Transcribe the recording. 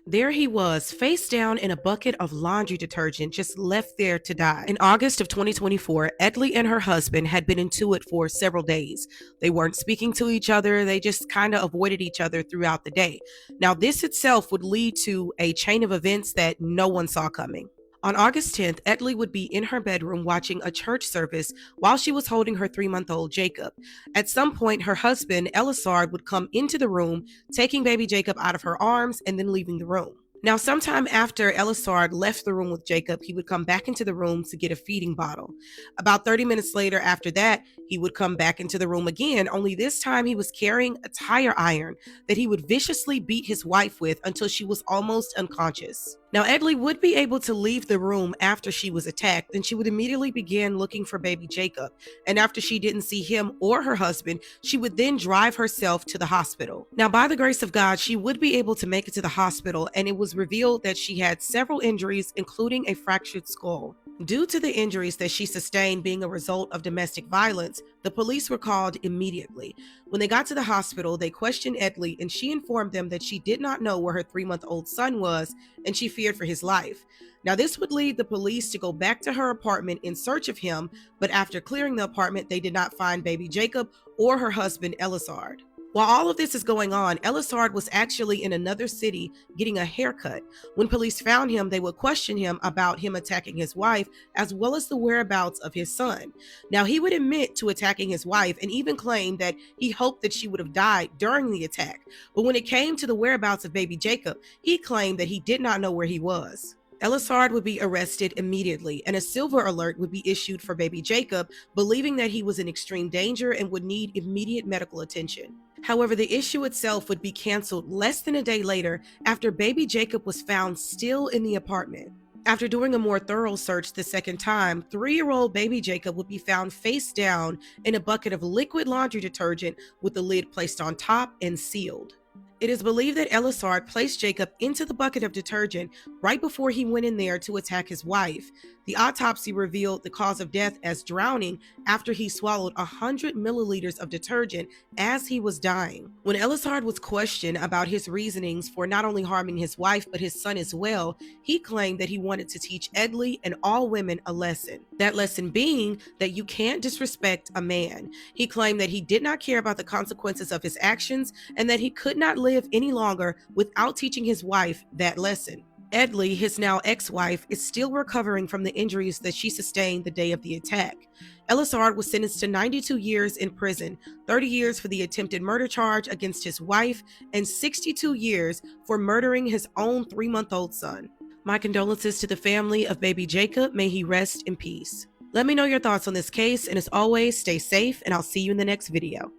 There he was, face down in a bucket of laundry detergent, just left there to die. In August of 2024, Edley and her husband had been into it for several days. They weren't speaking to each other, they just kind of avoided each other throughout the day. Now, this itself would lead to a chain of events that no one saw coming. On August 10th, Edley would be in her bedroom watching a church service while she was holding her 3-month-old Jacob. At some point, her husband, Elisard, would come into the room, taking baby Jacob out of her arms and then leaving the room. Now, sometime after Elisard left the room with Jacob, he would come back into the room to get a feeding bottle. About 30 minutes later, after that, he would come back into the room again, only this time he was carrying a tire iron that he would viciously beat his wife with until she was almost unconscious. Now, Edley would be able to leave the room after she was attacked, and she would immediately begin looking for baby Jacob. And after she didn't see him or her husband, she would then drive herself to the hospital. Now, by the grace of God, she would be able to make it to the hospital, and it was revealed that she had several injuries, including a fractured skull. Due to the injuries that she sustained being a result of domestic violence, the police were called immediately. When they got to the hospital, they questioned Edley, and she informed them that she did not know where her 3-month-old son was, and she feared for his life. Now, this would lead the police to go back to her apartment in search of him, but after clearing the apartment, they did not find baby Jacob or her husband, Elisard. While all of this is going on, Elisard was actually in another city getting a haircut. When police found him, they would question him about him attacking his wife, as well as the whereabouts of his son. Now, he would admit to attacking his wife and even claim that he hoped that she would have died during the attack. But when it came to the whereabouts of baby Jacob, he claimed that he did not know where he was. Elisard would be arrested immediately, and a silver alert would be issued for baby Jacob, believing that he was in extreme danger and would need immediate medical attention. However, the issue itself would be canceled less than a day later after baby Jacob was found still in the apartment. After doing a more thorough search the second time, 3-year-old baby Jacob would be found face down in a bucket of liquid laundry detergent with the lid placed on top and sealed. It is believed that Elisard placed Jacob into the bucket of detergent right before he went in there to attack his wife. The autopsy revealed the cause of death as drowning after he swallowed 100 milliliters of detergent as he was dying. When Elisard was questioned about his reasonings for not only harming his wife but his son as well, he claimed that he wanted to teach Edley and all women a lesson. That lesson being that you can't disrespect a man. He claimed that he did not care about the consequences of his actions and that he could not live any longer without teaching his wife that lesson. Edley, his now ex-wife, is still recovering from the injuries that she sustained the day of the attack. Elisard was sentenced to 92 years in prison, 30 years for the attempted murder charge against his wife, and 62 years for murdering his own 3-month-old son. My condolences to the family of baby Jacob. May he rest in peace. Let me know your thoughts on this case, and as always, stay safe, and I'll see you in the next video.